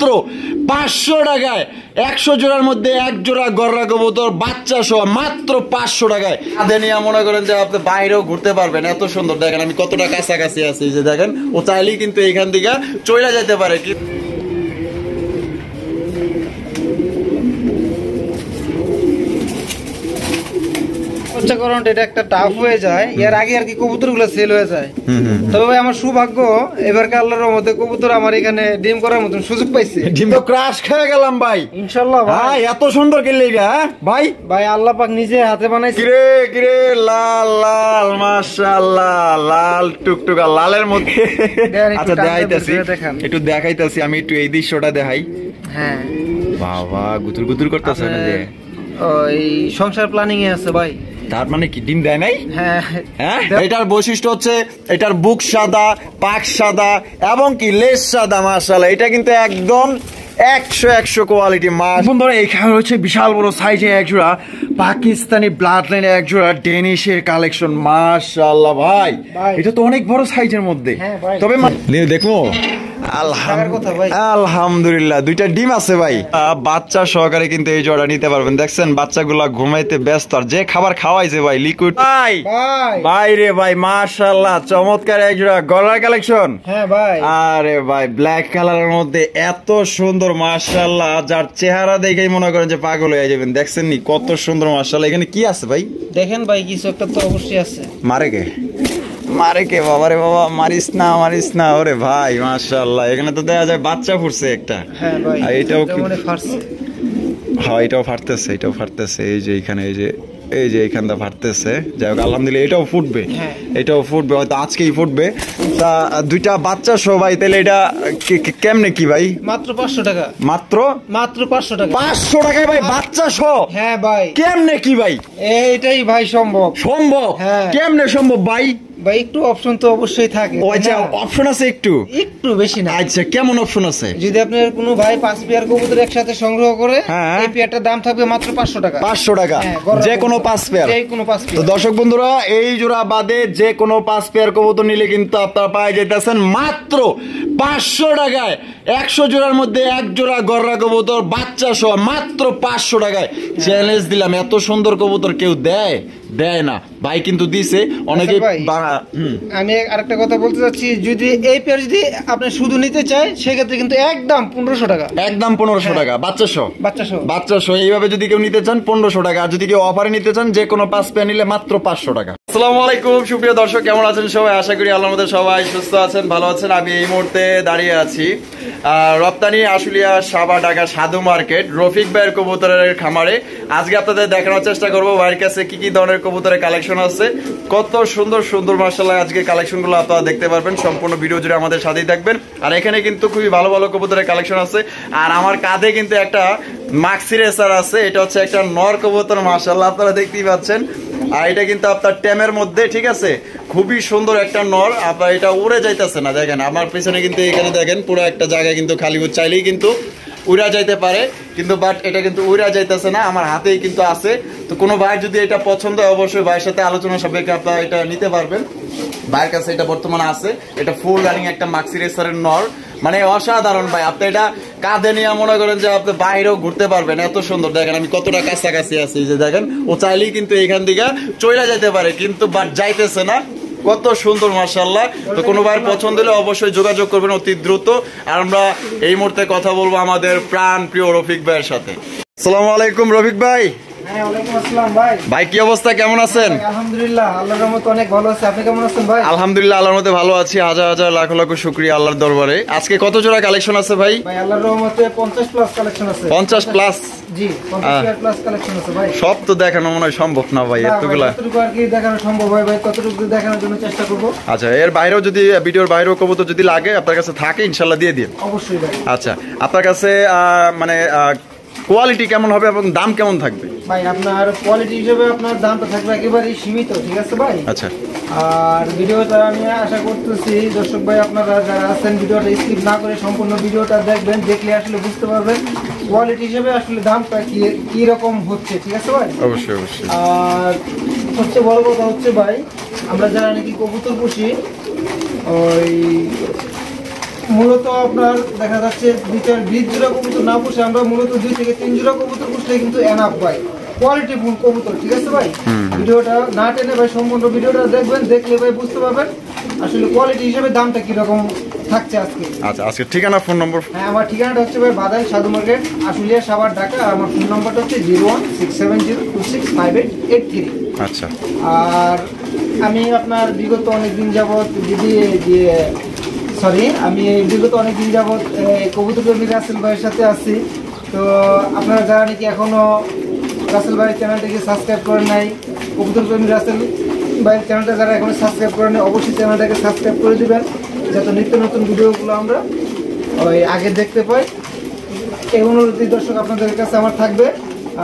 মাত্র 500 টাকায় 100 জোড়ার মধ্যে এক জোড়া গররা কবুতর বাচ্চা সহ মাত্র 500 টাকায়। আদে নিয়ে মনে করেন যে আপনি বাইরেও ঘুরতে পারবেন, এত সুন্দর। দেখেন আমি কতটা কাছাকাছি আছি, যে দেখেন ও চাইলেই কিন্তু এইখান থেকে চলে যেতে পারে। এটা একটা টাফ হয়ে যায়, এর আগে আর কি কবুতরগুলো সেল হয়ে যায়। তবে ভাই আমার সৌভাগ্য, এবারকে আল্লাহর রহমতে কবুতর আমার এখানে ডিম করার মতন সুযোগ পাইছে। ডিম তো ক্রাশ খেয়ে গেলাম ভাই, ইনশাআল্লাহ ভাই। এত সুন্দর খেললি ভাই, ভাই আল্লাহ পাক নিজে হাতে বানাইছে। কিরে লাল লাল মাশাআল্লাহ, লাল টুকটুকা লালের মধ্যে। আচ্ছা দেখাইতাছি, একটু দেখাইতাছি আমি, একটু এই দৃশ্যটা দেখাই। হ্যাঁ বাবা গুতুর গুতুর করতেছে না যে ওই সংসার প্ল্যানিং এ আছে ভাই। তার মানে কি ডিম দেয় নাই? হ্যাঁ, এটার বৈশিষ্ট্য হচ্ছে এটার বুক সাদা, পাখ সাদা এবং কি লেজ সাদা। মাশাআল্লাহ, এটা কিন্তু একদম 100 কোয়ালিটি মাছ। বন্ধুরা এখানে হচ্ছে বিশাল বড় সাইজে এক জোড়া পাকিস্তানি ব্লাড লাইন, এক জোড়া ডেনিশের কালেকশন। মাশাআল্লাহ ভাই, এটা তো অনেক বড় সাইজের মধ্যে। তবে দেখো আলহামদুলিল্লাহ দুইটা ডিম আছে ভাই, বাচ্চা সহকারে কিন্তু এই জোড়া নিতে পারবেন। দেখছেন বাচ্চাগুলা ঘুমাইতে ব্যস্ত, আর যে খাবার খাওয়াইছে ভাই লিকুইড ভাই রে ভাই। মাশাআল্লাহ চমৎকার এক জোড়া গলার কালেকশন। হ্যাঁ ভাই, আরে ভাই ব্ল্যাক কালারের মধ্যে এত সুন্দর মাশাআল্লাহ, যার চেহারা দেখেই মনে করেন যে পাগল হয়ে যাবেন। দেখছেন নি কত সুন্দর মাশাআল্লাহ। এখানে কি আছে ভাই? দেখেন ভাই কিছু একটা তো অবশ্যই আছে। মারে কে বাবা রে বাবা, মারিস না ওরে ভাই। মাশাআল্লাহ এখানে তো দেখা যায় বাচ্চা ফুটছে একটা। হ্যাঁ ভাই, এটাও ফাটছে। হ্যাঁ এটাও ফাটতেছে, এই যে এখানে এই যে এইখানটা ফাটতেছে। যাই হোক আলহামদুলিল্লাহ এটাও ফুটবে হয়তো আজকেই ফুটবে। তা দুইটা বাচ্চা সহ ভাই, তাহলে এটা কেমনে কি ভাই? মাত্র 500 টাকা। মাত্র 500 টাকা। 500 টাকায় ভাই বাচ্চা সহ? হ্যাঁ ভাই। কেমনে কি ভাই? এইটাই ভাই সম্ভব। হ্যাঁ কেমনে সম্ভব ভাই? ভাই একটু অপশন তো অবশ্যই থাকে। আচ্ছা অপশন আছে একটু বেশি না। আচ্ছা কেমন অপশন আছে? যদি আপনার কোনো ভাই 5 পেয়ার কবুতর একসাথে সংগ্রহ করে, এই পেয়ারটার দাম থাকবে মাত্র 500 টাকা। 500 টাকা যে কোনো 5 পেয়ার। তো দর্শক বন্ধুরা এই জোড়া বাদে যে কোনো 5 পেয়ার কবুতর নিলে কিন্তু আপনারা পাই যেতেছেন মাত্র 500 টাকায় 100 জোড়ার মধ্যে এক জোড়া গররা কবুতর বাচ্চা সহ মাত্র 500 টাকায়। চ্যালেঞ্জ দিলাম, এত সুন্দর কবুতর কেউ দেয় না ভাই, কিন্তু দিছে অনেকে। আমি আরেকটা কথা বলতে চাচ্ছি, যদি এই পেয়ার যদি আপনি শুধু নিতে চাই সেক্ষেত্রে কিন্তু একদম 1500 টাকা। একদম 1500 টাকা বাচ্চা সহ এইভাবে যদি কেউ নিতে চান 1500 টাকা। আর যদি কেউ অফারে নিতে চান যে কোনো 5 পেয়ার নিলে মাত্র 500 টাকা। আসসালামু আলাইকুম সুপ্রিয় দর্শক, কেমন আছেন সবাই? আশা করি আল্লাহর মধ্যে সবাই সুস্থ আছেন, ভালো আছেন। আমি এই মুহূর্তে দাঁড়িয়ে আছি রপ্তানি আশুলিয়া সাবা ঢাকা সাধু মার্কেট রফিক ভাইয়ের কবুতরের খামারে। আজকে আপনাদের দেখানোর চেষ্টা করবো ভাইয়ের কাছে কি ধরনের কবুতরের কালেকশন আছে, কত সুন্দর মাশাআল্লাহ আজকে কালেকশনগুলো আপনারা দেখতে পারবেন। সম্পূর্ণ ভিডিও জুড়ে আমাদের সাথেই থাকবেন। আর এখানে কিন্তু খুবই ভালো কবুতরের কালেকশন আছে। আর আমার কাঁধে কিন্তু একটা মাক্সি রেসার আছে, এটা হচ্ছে একটা নর কবুতর মাশাআল্লাহ আপনারা দেখতেই পাচ্ছেন। আর এটা কিন্তু আপনার টেমের মধ্যে, ঠিক আছে, খুবই সুন্দর একটা নর। আপনার এটা উড়ে যাইতেছে না, দেখেন আমার পিছনে কিন্তু এখানে দেখেন পুরো একটা জায়গায় কিন্তু খালি, চাইলেই কিন্তু উড়া যাইতে পারে, কিন্তু বাট এটা কিন্তু উড়া যাইতেছে না, আমার হাতেই কিন্তু আছে। তো কোনো ভাই যদি এটা পছন্দ হয় অবশ্যই ভাইয়ের সাথে আলোচনা সাপেক্ষে আপনারা এটা নিতে পারবেন। ভাইয়ের কাছে এটা বর্তমানে আছে, এটা ফুল রানিং একটা মাক্সি রেসারের নর, মানে অসাধারণ ভাই। আপনি এটা কাঁধে নিয়ে মনে করেন যে আপনি বাইরেও ঘুরতে পারবেন, এত সুন্দর। দেখেন আমি কতটা কাছাকাছি আছি, যে দেখেন ও চাইলেই কিন্তু এইখান থেকে চলে যেতে পারে, কিন্তু বাট যাইতেছে না। কত সুন্দর মাশাআল্লাহ। তো কোনো ভাইয়ের পছন্দ হলে অবশ্যই যোগাযোগ করবেন অতি দ্রুত। আর আমরা এই মুহূর্তে কথা বলবো আমাদের প্রাণ প্রিয় রফিক ভাইয়ের সাথে। আসসালামু আলাইকুম রফিক ভাই। ভাই কি অবস্থা, কেমন আছেন? আলহামদুলিল্লাহ আল্লাহর রহমতে অনেক ভালো আছি, আপনি কেমন আছেন ভাই? আলহামদুলিল্লাহ আল্লাহর রহমতে ভালো আছি, হাজার লাখ শুকরিয়া আল্লাহর দরবারে। আজকে কত জোড়া কালেকশন আছে ভাই? ভাই আল্লাহর রহমতে 50 প্লাস কালেকশন আছে। 50 প্লাস? জি 50 প্লাস কালেকশন আছে ভাই। সব তো দেখানো মনে হয় সম্ভব না ভাই, এতগুলা যতটুকু আর কি দেখানো সম্ভব হয় ভাই ততটুকু দেখানোর জন্য চেষ্টা করব। আচ্ছা এর বাইরেও যদি ভিডিওর বাইরেও কবুতর যদি লাগে আপনার কাছে থাকে ইনশাআল্লাহ দিয়ে দিন। অবশ্যই ভাই। আচ্ছা আপনার কাছে মানে কোয়ালিটি কেমন হবে এবং দাম কেমন থাকবে? ভাই আপনার কোয়ালিটি হিসেবে আপনার দামটা থাকবে একেবারেই সীমিত, ঠিক আছে ভাই? আচ্ছা। আর ভিডিওটা আমি আশা করতেছি দর্শক ভাই আপনারা যারা আছেন ভিডিওটা স্কিপ না করে সম্পূর্ণ ভিডিওটা দেখবেন, দেখলে আসলে বুঝতে পারবেন কোয়ালিটি হিসেবে আসলে দামটা কি রকম হচ্ছে, ঠিক আছে ভাই? অবশ্যই। আর সবচেয়ে বড় কথা হচ্ছে ভাই, আমরা যারা নাকি কবুতর পুষি, ওই মূলত আপনার দেখা যাচ্ছে 2-4 জোড়া কবুতর না পুষে আমরা মূলত 2 থেকে 3 জোড়া কবুতর পুষলে কিন্তু এনাফ পাই, কোয়ালিটি ফুল কবুতর। ঠিক আছে ভাই, ভিডিওটা না টেনে ভাই সম্পূর্ণ ভিডিওটা দেখবেন, দেখলে ভাই বুঝতে পারবেন আসলে কোয়ালিটি হিসেবে দামটা কিরকম থাকছে আজকে। আচ্ছা, আজকে ঠিকানা ফোন নম্বর? হ্যাঁ, আমার ঠিকানাটা হচ্ছে ভাই বাদাই সাধু মার্কেট, আশুলিয়া, সাভার, ঢাকা। আর আমার ফোন নাম্বারটা হচ্ছে 01670265883। আচ্ছা, আর আমি আপনার বিগত অনেকদিন যাবৎ কবুতর প্রেমী রাসেল ভাইয়ের সাথে আছি। তো আপনারা যারা নাকি এখনো রাসেল ভাইয়ের চ্যানেলটাকে সাবস্ক্রাইব করেন নাই, কবুতর প্রেমী রাসেল ভাইয়ের চ্যানেলটা যারা এখনো সাবস্ক্রাইব করেন নাই, অবশ্যই চ্যানেলটাকে সাবস্ক্রাইব করে দিবেন, যাতে নিত্য নতুন ভিডিওগুলো আমরা আগে দেখতে পাই। এই অনুরোধী দর্শক আপনাদের কাছে আমার থাকবে।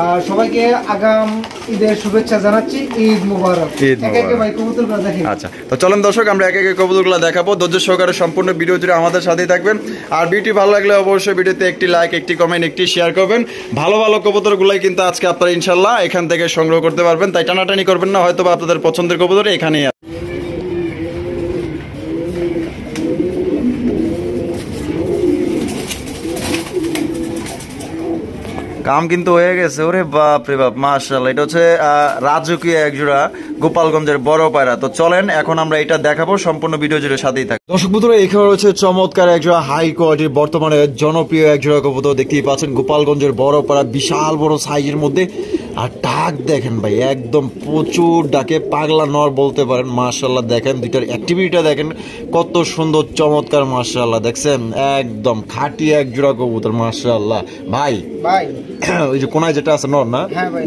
আর সবাইকে আগাম ঈদের শুভেচ্ছা জানাচ্ছি। ঈদ মুবারক। ভাই কবুতরগুলো দেখেন। আচ্ছা, তো চলেন দর্শক আমরা একে একে কবুতরগুলো দেখাবো। ধৈর্য সহকারে সম্পূর্ণ ভিডিও জুড়ে আমাদের সাথেই থাকবেন। আর ভিডিওটি ভালো লাগলে অবশ্যই ভিডিওতে একটি লাইক, একটি কমেন্ট, একটি শেয়ার করবেন। ভালো ভালো কবুতরগুলাই কিন্তু আজকে আপনারা ইনশাল্লাহ এখান থেকে সংগ্রহ করতে পারবেন, তাই টানাটানি করবেন না, হয়তো আপনাদের পছন্দের কবুতর এখানেই। কাম কিন্তু হয়ে গেছে। ওরে বাপ রে বাপ, মাশাআল্লাহ। এটা হচ্ছে রাজকীয় একজোড়া গোপালগঞ্জের বড় পায়রা। তো চলেন এখন আমরা এটা দেখাবো, সম্পূর্ণ ভিডিও জুড়ে সাথেই থাকবে। দর্শক বন্ধুরা, এখানে রয়েছে চমৎকার একজোড়া হাই কোয়ালিটির বর্তমানে জনপ্রিয় একজোড়া কবুতর। দেখতেই পাচ্ছেন গোপালগঞ্জের বড় পায়রা, বিশাল বড় সাইজের মধ্যে। আর ডাক দেখেন ভাই, একদম প্রচুর ডাকে, পাগলা নর বলতে পারেন। মাশাআল্লাহ দেখেন, দুইটার অ্যাক্টিভিটিটা দেখেন কত সুন্দর, চমৎকার। মাশাআল্লাহ দেখছেন, একদম খাঁটি একজোড়া কবুতর। মাশাআল্লাহ ভাই, ওই যে কোনায় যেটা আছে নর না,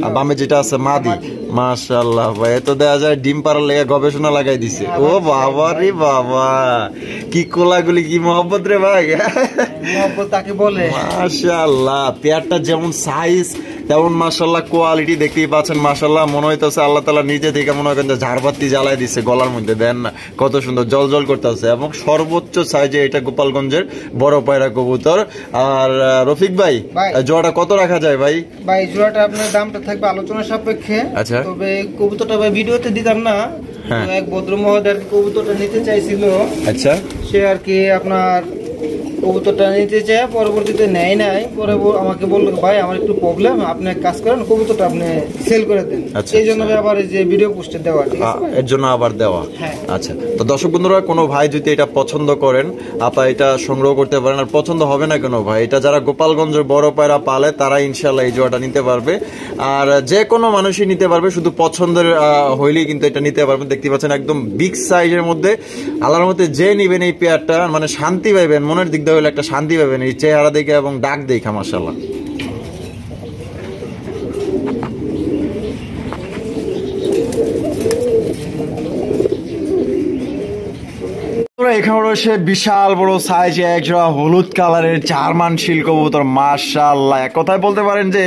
আর বামে যেটা আছে মাদি। মাশাআল্লাহ ভাই, এত দেয়া যায় ডিম পাড়ার লেগে গবেষণা লাগাই দিছে। ও বাবা রে বাবা, কি কোলাগুলি, কি মহব্বত রে ভাই, মহব্বত তাকে বলে। মাশাআল্লাহ, পেয়ারটা যেমন সাইজ তেমন মাশাআল্লাহ কোয়ালিটি দেখতেই পাচ্ছেন। মাশাআল্লাহ, মনে হইতেছে আল্লাহ তাআলা নিজে থেকে মনে করেন যে ঝাড়বাতি জ্বালাই দিচ্ছে গলার মধ্যে। দেন না কত সুন্দর জল জল করতেছে, এবং সর্বোচ্চ সাইজে এটা গোপালগঞ্জের বড় পায়রা কবুতর। আর রফিক ভাই, জোড়াটা কত রাখা যায় ভাই? ভাই জোড়াটা আপনার দামটা থাকবে আলোচনা সাপেক্ষে। আচ্ছা, তবে কবুতরটা ভাই ভিডিওতে দিতাম না, এক ভদ্র মহোদয় কবুতরটা নিতে চাইছিল। আচ্ছা, সে আর কি আপনার কবুতরটা নিতে চায়, পরবর্তীতে নেয় নাই। পরে আমাকে বললো ভাই আমার একটু প্রবলেম, আপনি এক কাজ করেন কবুতরটা আপনি সেল করে দেন। এই জন্য আবার এই যে ভিডিও পোস্টে দেওয়া, এর জন্য আবার দেওয়া। আচ্ছা, তো দর্শক বন্ধুরা, কোনো ভাই যদি এটা পছন্দ করেন আপনারা এটা সংগ্রহ করতে পারেন। আর পছন্দ হবে না কেন ভাই, এটা যারা গোপালগঞ্জের বড় পায়রা পালে তারা ইনশাল্লাহ এই জোড়াটা নিতে পারবে। আর যে কোনো মানুষই নিতে পারবে, শুধু পছন্দের হইলেই কিন্তু এটা নিতে পারবেন। দেখতে পাচ্ছেন একদম বিগ সাইজের মধ্যে। আল্লাহর মধ্যে যে নিবেন এই পেয়ারটা মানে শান্তি পাইবেন, মনের দিক দিয়ে হলে একটা শান্তি পাবেন এই চেহারা দেখে এবং ডাক দেখা। মাশাআল্লাহ, এখানে রয়েছে বিশাল বড় সাইজে একজোড়া হলুদ কালারের জার্মান শিল কবুতর। মাশাআল্লাহ, এক কথায় বলতে পারেন যে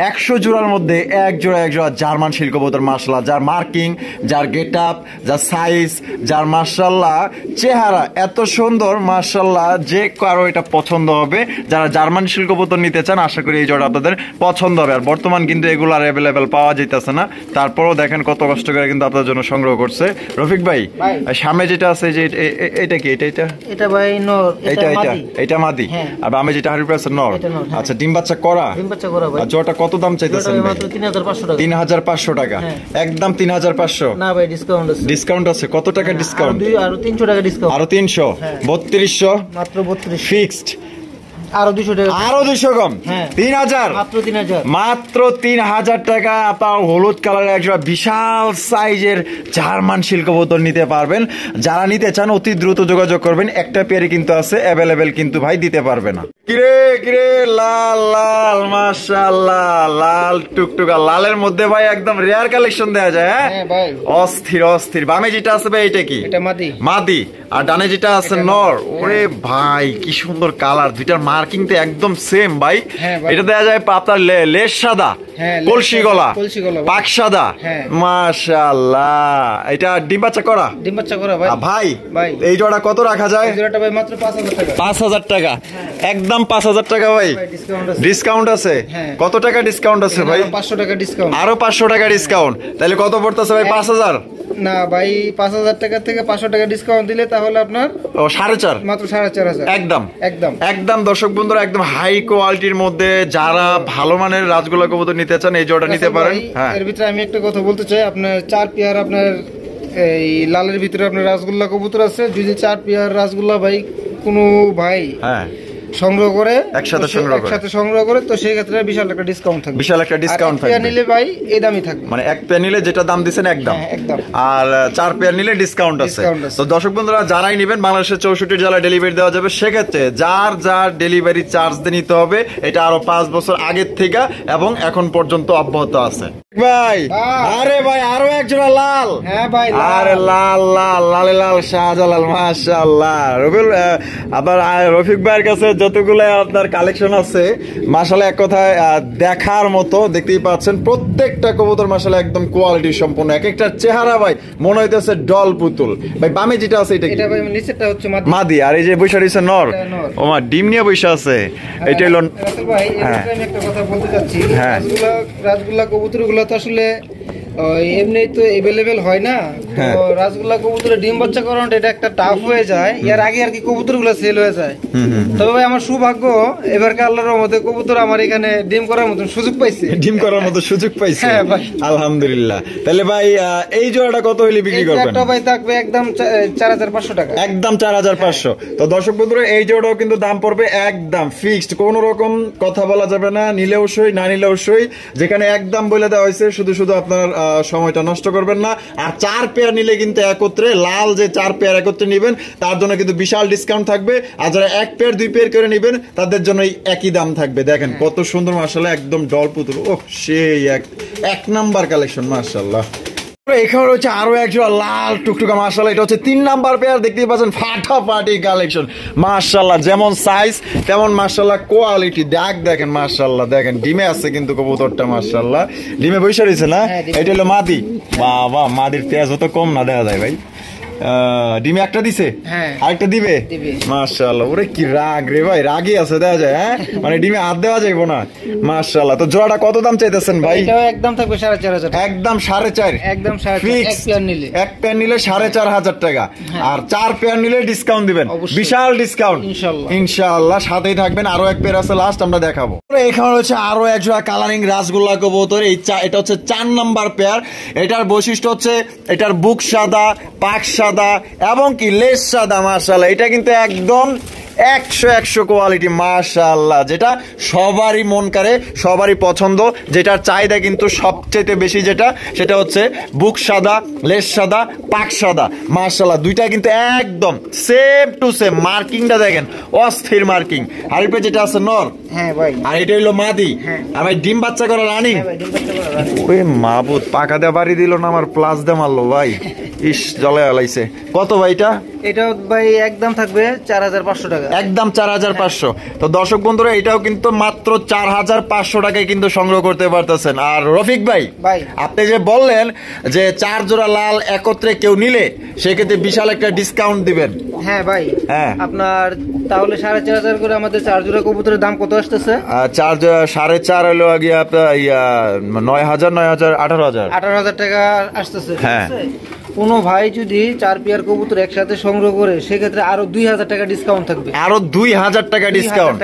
100 জোড়ার মধ্যে এক জোড়া জার্মান শিল কবুতর। মাশাআল্লাহ, যার মার্কিং, যার গেট আপ, যার সাইজ, যার মাশাআল্লাহ চেহারা এত সুন্দর, মাশাআল্লাহ যে কারো এটা পছন্দ হবে। যারা জার্মান শিল কবুতর নিতে চান আশা করি এই জোড়া আপনাদের পছন্দ হবে। আর বর্তমান কিন্তু এগুলো আর অ্যাভেলেবেল পাওয়া যাইতেছে না, তারপরও দেখেন কত কষ্ট করে কিন্তু আপনাদের জন্য সংগ্রহ করছে। রফিক ভাই, সামনে যেটা আছে যে এটা কি? এটা ভাই নর, এটা মাদি। আর বামে যেটা 100% নর। আচ্ছা, ডিম বাচ্চা করা? ডিম বাচ্চা করা ভাই। আর জোড়াটা কত দাম চাইতেছেন? মাত্র 3500 টাকা। 3500 টাকা, একদম 3500? না ভাই, ডিসকাউন্ট আছে। ডিসকাউন্ট আছে? কত টাকা ডিসকাউন্ট? আরো 300 টাকা ডিসকাউন্ট। আরো 300? 3200 মাত্র। 32 ফিক্সড? আরো 200 টাকা, আরো 200 কম। 3000 মাত্র। 3000 মাত্র। 3000 টাকা আপনার হলুদ কালারের একটা বিশাল সাইজের জার্মান শিল কবুতর নিতে পারবেন। যারা নিতে চান অতি দ্রুত যোগাযোগ করবেন, একটা পেয়ারে কিন্তু আছে অ্যাভেলেবেল, কিন্তু ভাই দিতে পারবে না। কিরে কিরে, লাল লাল, মাশাআল্লাহ, লাল টুকটুকা। লালের মধ্যে ভাই একদম রেয়ার কালেকশন দেয়া যায়। হ্যাঁ ভাই, অস্থির অস্থির। বামে যেটা আছে ভাই এটা কি? এটা মাদি। মাদি। আর ডানে যেটা আছে নর। ওরে ভাই কি সুন্দর কালার, দুইটার মার্কিং তো একদম সেম ভাই। এটা দেয়া যায় আপনার লেস সাদা, কলসি গলা, পাক সাদা। মাশাআল্লাহ, এটা ডিম বাচ্চা করা? ডিম বাচ্চা করা ভাই। ভাই এই জোড়া কত রাখা যায়? এই জোড়াটা ভাই মাত্র 5000 টাকা। 5000 টাকা, একদম 5000 টাকা ভাই। ডিসকাউন্ট আছে? কত টাকা ডিসকাউন্ট আছে ভাই? 500 টাকা ডিসকাউন্ট। আরো 500 টাকা ডিসকাউন্ট, তাহলে কত পড়তেছে ভাই? 5000। না ভাই 5,000 টাকা থেকে 500 টাকা ডিসকাউন্ট দিলে তাহলে আপনার 4.5 মাত্র 4,500 একদম একদম একদম। দর্শক বন্ধুরা একদম হাই কোয়ালিটির মধ্যে যারা ভালো মানের রাজগোল্লা কবুতর নিতে চান এই জোড়াটা নিতে পারেন। হ্যাঁ, এর ভিতরে আমি একটা কথা বলতে চাই, আপনার 4 পেয়ার আপনার এই লালের ভিতরে আপনার রাজগোল্লা কবুতর আছে। যদি 4 পেয়ার রাজগোল্লা ভাই কোনো ভাই হ্যাঁ সংগ্রহ করে একসাথে সংগ্রহ করে তো সেই ক্ষেত্রে বিশাল একটা ডিসকাউন্ট থাকবে। বিশাল একটা ডিসকাউন্ট থাকবে। নিলে ভাই এই দামই থাকবে, মানে এক পেয়ার নিলে যেটা দাম দিবেন একদম, একদম। আর 4 পেয়ার নিলে ডিসকাউন্ট আছে। তো দর্শক বন্ধুরা যারাই নেবেন বাংলাদেশের 64 জেলায় ডেলিভারি দেওয়া যাবে। সেক্ষেত্রে যার যার ডেলিভারি চার্জ দিয়ে নিতে হবে। এটা আরো 5 বছর আগের থেকে এবং এখন পর্যন্ত অব্যাহত আছে। ভাই আরে ভাই আরো এক জোড়া লাল। হ্যাঁ ভাই আরে লাল লাল লালে লাল শাহজালাল মাশাআল্লাহ। রবিউল আবার রফিক ভাইয়ের কাছে যতগুলো আপনার কালেকশন আছে মাশাআল্লাহ এক কথায় দেখার মতো। দেখতেই পাচ্ছেন প্রত্যেকটা কবুতর মাশাআল্লাহ একদম কোয়ালিটি সম্পন্ন। এক একটা চেহারা ভাই মনে হইতেছে ডল পুতুল। ভাই বামে যেটা আছে এটা কি? এটা ভাই নিচেরটা হচ্ছে মাদি, আর এই যে বৈশা রইছে নর। ওমা ডিম নিয়ে বৈশা আছে। এটা হলো ভাই। আমি একটা কথা বলতে চাচ্ছি, রাজগোল্লা কবুতরগুলো তো আসলে এমনি তো এভেলেবেল হয় না। তো রাজগোল্লা কবুতরের ডিম বাচ্চা করানোটা এটা একটা টাফ হয়ে যায়। এর আগে আর কি কবুতরগুলো সেল হয়ে যায়। তবে ভাই আমার সৌভাগ্য এবারকে আল্লাহর রহমতে কবুতর আমার এখানে ডিম করার মতো সুযোগ পাইছে। ডিম করার মতো সুযোগ পাইছে। হ্যাঁ ভাই আলহামদুলিল্লাহ। তাহলে ভাই এই জোড়াটা কত হইলে বিক্রি করবেন? এটা ভাই থাকবে একদম 4,500 টাকা। একদম 4,500। তো দর্শক বন্ধুরা এই জোড়াও কিন্তু দাম পড়বে একদম ফিক্সড, কোনো রকম কথা বলা যাবে না। নিলেও সই না নিলেও সই। যেখানে একদম বলে দেওয়া হয়েছে, শুধু শুধু আপনার সময়টা নষ্ট করবেন না। আর 4 পেয়ার নিলে কিন্তু একত্রে লাল যে 4 পেয়ার একত্রে নেবেন তার জন্য কিন্তু বিশাল ডিসকাউন্ট থাকবে। আর যারা 1 পেয়ার 2 পেয়ার করে নেবেন তাদের জন্য একই দাম থাকবে। দেখেন কত সুন্দর মাশাআল্লাহ একদম ডল পুতুল। ও সেই এক নাম্বার কালেকশন মাশাআল্লাহ। এখানে রয়েছে আরো একজোড়া লাল টুকটুকা মাশাআল্লাহ। এটা হচ্ছে 3 নাম্বার পেয়ার। দেখতেই পাচ্ছেন ফাটাফাটি কালেকশন মাশাআল্লাহ। যেমন সাইজ তেমন মাশাআল্লাহ কোয়ালিটি। দেখেন মাশাআল্লাহ। দেখেন ডিমে আছে কিন্তু কবুতরটা মাশাআল্লাহ। ডিমে বসে রয়েছে না? এটা হলো মাদি। বাবা মাদির তেজ তো কম না দেখা যায় ভাই। ডিমে একটা দিছে, আরেকটা দিবে মাশাআল্লাহ। ওরে কি রাগ রে ভাই, রাগই আছে দেখা যায়। হ্যাঁ মানে ডিমে হাত দেওয়া যাইব না মাশাআল্লাহ। তো জোড়াটা কত দাম চাইতেছেন ভাই? এটাও একদম থাকবে 4,500 একদম 4.5 একদম 4,500 এক পেয়ার নিলে। এক পেয়ার নিলে 4,500 টাকা। আর 4 পেয়ার নিলে ডিসকাউন্ট দিবেন, বিশাল ডিসকাউন্ট ইনশাআল্লাহ। সাথেই থাকবেন। আরো এক পেয়ার আছে লাস্ট আমরা দেখাবো। এখানে হচ্ছে আরো এক জোড়া কালারিং রাসগোল্লা কবুতর। এটা হচ্ছে 4 নাম্বার পেয়ার। এটার বৈশিষ্ট্য হচ্ছে এটার বুক সাদা, পাখ সাদা এবং কি লেজ সাদা মাশাআল্লাহ। এটা কিন্তু একদম 100 কোয়ালিটি মাশাআল্লাহ, যেটা সবারই মন করে, সবারই পছন্দ। যেটার চাহিদা কিন্তু সবচেয়ে বেশি যেটা সেটা হচ্ছে বুক সাদা, লেজ সাদা, পাখ সাদা মাশাআল্লাহ। দুইটা কিন্তু একদম সেম টু সেম। মার্কিংটা দেখেন অস্থির মার্কিং। হারিপে যেটা আছে নর, হ্যাঁ ভাই, আর এটা হলো মাদি। আর ভাই ডিম বাচ্চা করা রানিং। ওরে মাবুদ, পাকা দেওয়া বাড়ি দিল না আমার, প্লাস দে মারলো ভাই। ইস জলে আলাইছে। কত ভাই এটা? এটাও ভাই একদম থাকবে 4,500 টাকা। একদম 4,500। তো দর্শক বন্ধুরা এটাও কিন্তু মাত্র 4,500 টাকায় কিন্তু সংগ্রহ করতে পারতেছেন। আর রফিক ভাই আপনি যে বললেন যে 4 জোড়া লাল একত্রে কেউ নিলে সেক্ষেত্রে বিশাল একটা ডিসকাউন্ট দিবেন। হ্যাঁ ভাই, হ্যাঁ আপনার তাহলে 4,500 করে আমাদের 4 জোড়া কবুতরের দাম কত আসতেছে? 4.5 হলো আগে আপনার 9,000 18,000 টাকা আসতেছে। হ্যাঁ, কোন ভাই যদি 4 পেয়ার কবুতর একসাথে সংগ্রহ করে সেক্ষেত্রে আরো 2,000 টাকা ডিসকাউন্ট থাকবে। আরো 2,000 টাকা ডিসকাউন্ট।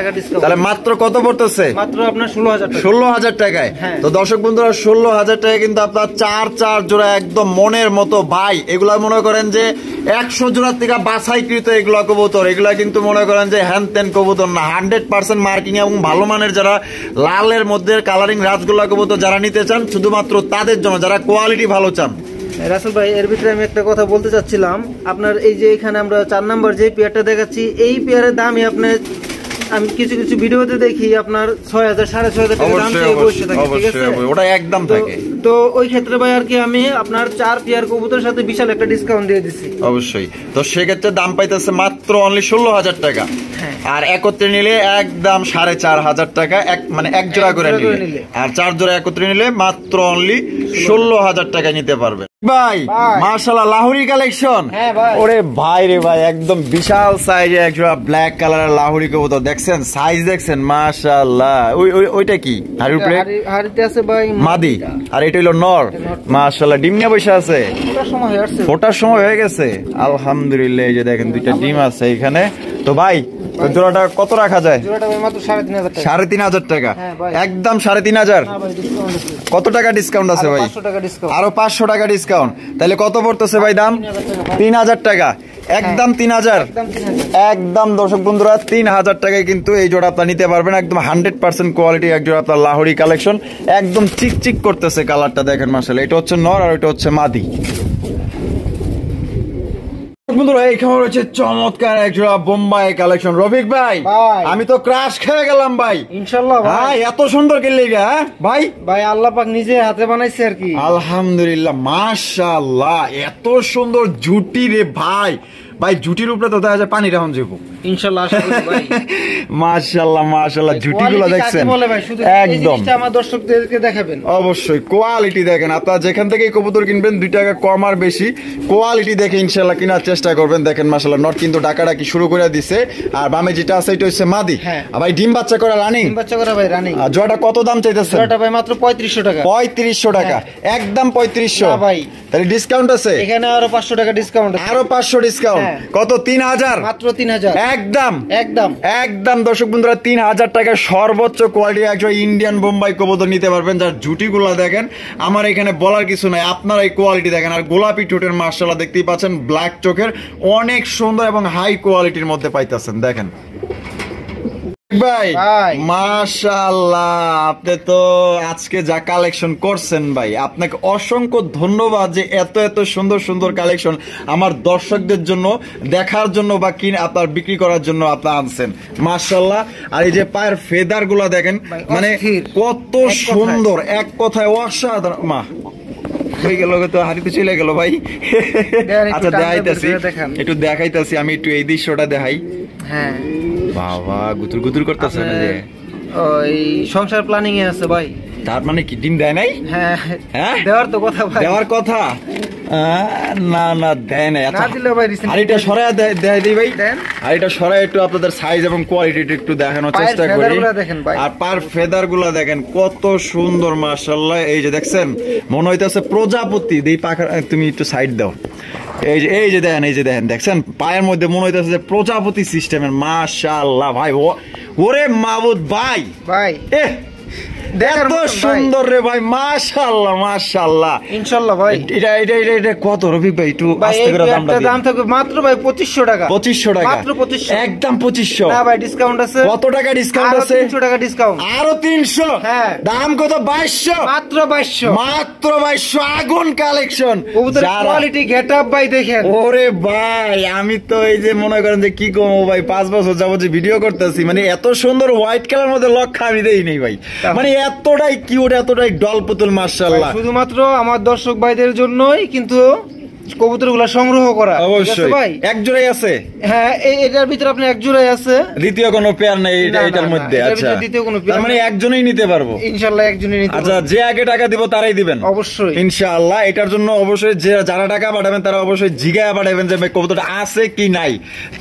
তাহলে মাত্র কত পড়তেছে? মাত্র আপনার 16,000 16,000 টাকায়। তো দর্শক বন্ধুরা 16,000 টাকা কিন্তু আপনার 4 জোড়া একদম মনের মতো ভাই। এগুলা মনে করেন যে 100 জোড়ার থেকে বাছাইকৃত এগুলা কবুতর। এগুলা কিন্তু মনে করেন যে হ্যান ত্যান কবুতর না, 100% মার্কিং এবং ভালো মানের যারা লালের মধ্যে কালারিং রাজগোল্লা কবুতর যারা নিতে চান শুধুমাত্র তাদের জন্য, যারা কোয়ালিটি ভালো চান। রাসেল ভাই এর ভিতরে আমি একটা কথা বলতে চাচ্ছিলাম, আপনার এই যে এখানে আমরা 4 নাম্বার যে পেয়ারটা দেখাচ্ছি এই পেয়ারের দামই আপনার আমি কিছু কিছু ভিডিওতে দেখি আপনার 6,000 6,500 টাকা দাম চেয়ে বসে থাকে, ঠিক আছে? ওটা একদম থাকে। তো ওই ক্ষেত্রে ভাই আর কি আমি আপনার 4 পেয়ার কবুতরের সাথে বিশাল একটা ডিসকাউন্ট দিয়ে দিছি। অবশ্যই। তো সেক্ষেত্রে দাম পাইতেছে মাত্র অনলি 16,000 টাকা। আর একত্রে নিলে একদম 4,500 টাকা, মানে এক জোড়া করে নিলে। আর 4 জোড়া একত্রে নিলে মাত্র অনলি 16,000 টাকা নিতে পারবে। ভাই মাশাআল্লাহ লাহোরি কালেকশন। হ্যাঁ ভাই। ওরে ভাই রে ভাই একদম বিশাল সাইজে একটা ব্ল্যাক কালারের লাহোরি কবুতর দেখছেন, সাইজ দেখছেন মাশাআল্লাহ। ওইটা কি হাড়ির উপরে? হাড়িতে আছে ভাই মাদি, আর এটা হলো নর। মাশাআল্লাহ ডিম নিয়ে বসে আছে, ফোটার সময় হয়ে গেছে আলহামদুলিল্লাহ। এই যে দেখেন দুইটা ডিম আছে এখানে। তো ভাই জোড়াটা কত রাখা যায়? জোড়াটা ভাই মাত্র 3,500 টাকা। 3,500 টাকা? হ্যাঁ ভাই। একদম 3,500? না ভাই ডিসকাউন্ট আছে। কত টাকা ডিসকাউন্ট আছে ভাই? 500 টাকা ডিসকাউন্ট। আরো 500 টাকা ডিসকাউন্ট। তাহলে কত পড়তেছে ভাই দাম? 3,000 টাকা। একদম 3,000? একদম 3,000। একদম দর্শক বন্ধুরা 3,000 টাকায় কিন্তু এই জোড়া আপনারা নিতে পারবেন। একদম 100% কোয়ালিটি এক জোড়া আপনার লাহোরি কালেকশন। একদম চিকচিক করতেছে কালারটা দেখেন মাশাআল্লাহ। এটা হচ্ছে নর আর এটা হচ্ছে মাদি। বন্ধুরা এইখানে রয়েছে চমৎকার এক জোড়া বোম্বাই কালেকশন। রফিক ভাই আমি তো ক্রাশ খেয়ে গেলাম ভাই। ইনশাআল্লাহ ভাই। এত সুন্দর কিনলে ভাই? ভাই আল্লাহ পাক নিজে হাতে বানাইছে আর কি। আলহামদুলিল্লাহ মাশাআল্লাহ এত সুন্দর জুটি রে ভাই। ভাই জুটির উপরে তো দেখা যায় পানি রাখুন যাবো ইনশাআল্লাহ আশা করি ভাই। মাশাআল্লাহ মাশাআল্লাহ জুটিগুলো দেখছেন একদম। আমার দর্শকদেরকে দেখাবেন অবশ্যই কোয়ালিটি দেখেন। আপনারা যেখান থেকে কবুতর কিনবেন 2 টাকা কম আর বেশি কোয়ালিটি দেখে ইনশাআল্লাহ কেনার চেষ্টা করবেন। দেখেন মাশাআল্লাহ নট কিন্তু ডাকাডাকি শুরু করে দিছে। আর বামে যেটা আছে এটা হচ্ছে মাদি। আর ভাই ডিম বাচ্চা করা রানিং? ডিম বাচ্চা করা ভাই রানিং। আর জোড়াটা কত দাম চাইতেছেন? জোড়াটা ভাই মাত্র 3500 টাকা। 3500 টাকা? একদম 3500? না ভাই। তাহলে ডিসকাউন্ট আছে? এখানে আরো 500 টাকা ডিসকাউন্ট আছে। আরো 500 ডিসকাউন্ট? কত? 3,000? মাত্র 3,000। একদম একদম একদম দর্শক বন্ধুরা 3,000 টাকায় সর্বোচ্চ কোয়ালিটি একজন ইন্ডিয়ান বোম্বাই কবুতর নিতে পারবেন। যার জুটিগুলো দেখেন আমার এখানে বলার কিছু নাই, আপনারা এই কোয়ালিটি দেখেন। আর গোলাপি ঠোঁটের মাশাআল্লাহ দেখতেই পাচ্ছেন, ব্ল্যাক চোখের, অনেক সুন্দর এবং হাই কোয়ালিটির মধ্যে পাইতেছেন দেখেন ভাই। মাশাআল্লাহ আপনি তো আজকে যা কালেকশন করছেন ভাই, আপনাকে অসংখ্য ধন্যবাদ যে এত এত সুন্দর সুন্দর কালেকশন আমার দর্শকদের জন্য দেখার জন্য বা কিনে আপনার বিক্রি করার জন্য আপনি আনছেন মাশাআল্লাহ। আর এই যে পায়ের ফেদার গুলা দেখেন মানে কত সুন্দর, এক কথায় অসাধারণ। মা হয়ে গেল তো, হারিতে চলে গেল ভাই। আচ্ছা দেখাইতেছি, একটু দেখাইতেছি আমি, একটু এই দৃশ্যটা দেখাই। হ্যাঁ বাবা গুতুর গুতুর করতেছে না যে? ওই সংসার প্ল্যানিং এ আছে ভাই। তার মানে কি ডিম দেয় নাই? হ্যাঁ হ্যাঁ দেওয়ার তো কথা ভাই। দেওয়ার কথা? না না দেয় নাই। না দিলে ভাই হাড়িটা সরায় দেয় দিই ভাই। হাড়িটা সরায় একটু আপনাদের সাইজ এবং কোয়ালিটি একটু দেখানোর চেষ্টা করি। আর পার ফেদার গুলা দেখেন কত সুন্দর মাশাআল্লাহ। এই যে দেখছেন মনে হইতেছে প্রজাপতি। এই পাখা তুমি একটু সাইড দাও। এই যে দেখেন দেখছেন পায়ের মধ্যে মনে হইতেছে যে প্রজাপতি সিস্টেমের। মাশাআল্লাহ ভাই। ওরে মাবুদ ভাই ভাই এত সুন্দর রে ভাই মাশাআল্লাহ মাশাআল্লাহ। ইনশাআল্লাহ ভাই। এটা কত রবি ভাই? একটু আস্তে করে দামটা দিন। দাম থাকবে মাত্র ভাই 2500 টাকা। 2500 টাকা? মাত্র 2500। একদম 2500? না ভাই ডিসকাউন্ট আছে। কত টাকা ডিসকাউন্ট আছে? 300 টাকা ডিসকাউন্ট। আরো 300? হ্যাঁ। দাম কত? 2200? মাত্র 2200। মাত্র 2200? আগুন কালেকশন। কোয়ালিটি গেটআপ ভাই দেখেন। ওরে ভাই আমি তো এই যে মনে করেন যে কি কম ভাই 5 বছর যাবত যে ভিডিও করতেছি, মানে এত সুন্দর হোয়াইট কালার মধ্যে লক্ষ্য আমি দেই নাই ভাই। মানে এতটাই কিউট, এতটাই ডল পুতুল মাশাআল্লাহ। শুধুমাত্র আমার দর্শক ভাইদের জন্যই কিন্তু কবুতরগুলো সংগ্রহ করা। অবশ্যই ভাই। এক জোড়াই আছে? হ্যাঁ এটার ভিতরে আপনি এক জোড়াই আছে, দ্বিতীয় কোনো পেয়ার নাই এটার মধ্যে? আচ্ছা দ্বিতীয় কোনো পেয়ার, তার মানে একজনই নিতে পারবো ইনশাআল্লাহ? একজনই নিতে পারবো। আচ্ছা যে আগে টাকা দিব তারাই দিবেন? অবশ্যই ইনশাআল্লাহ। এটার জন্য অবশ্যই যারা টাকা পাঠাবেন তারা অবশ্যই জিগায়া পাঠাবেন যে ভাই কবুতরটা আছে কি নাই,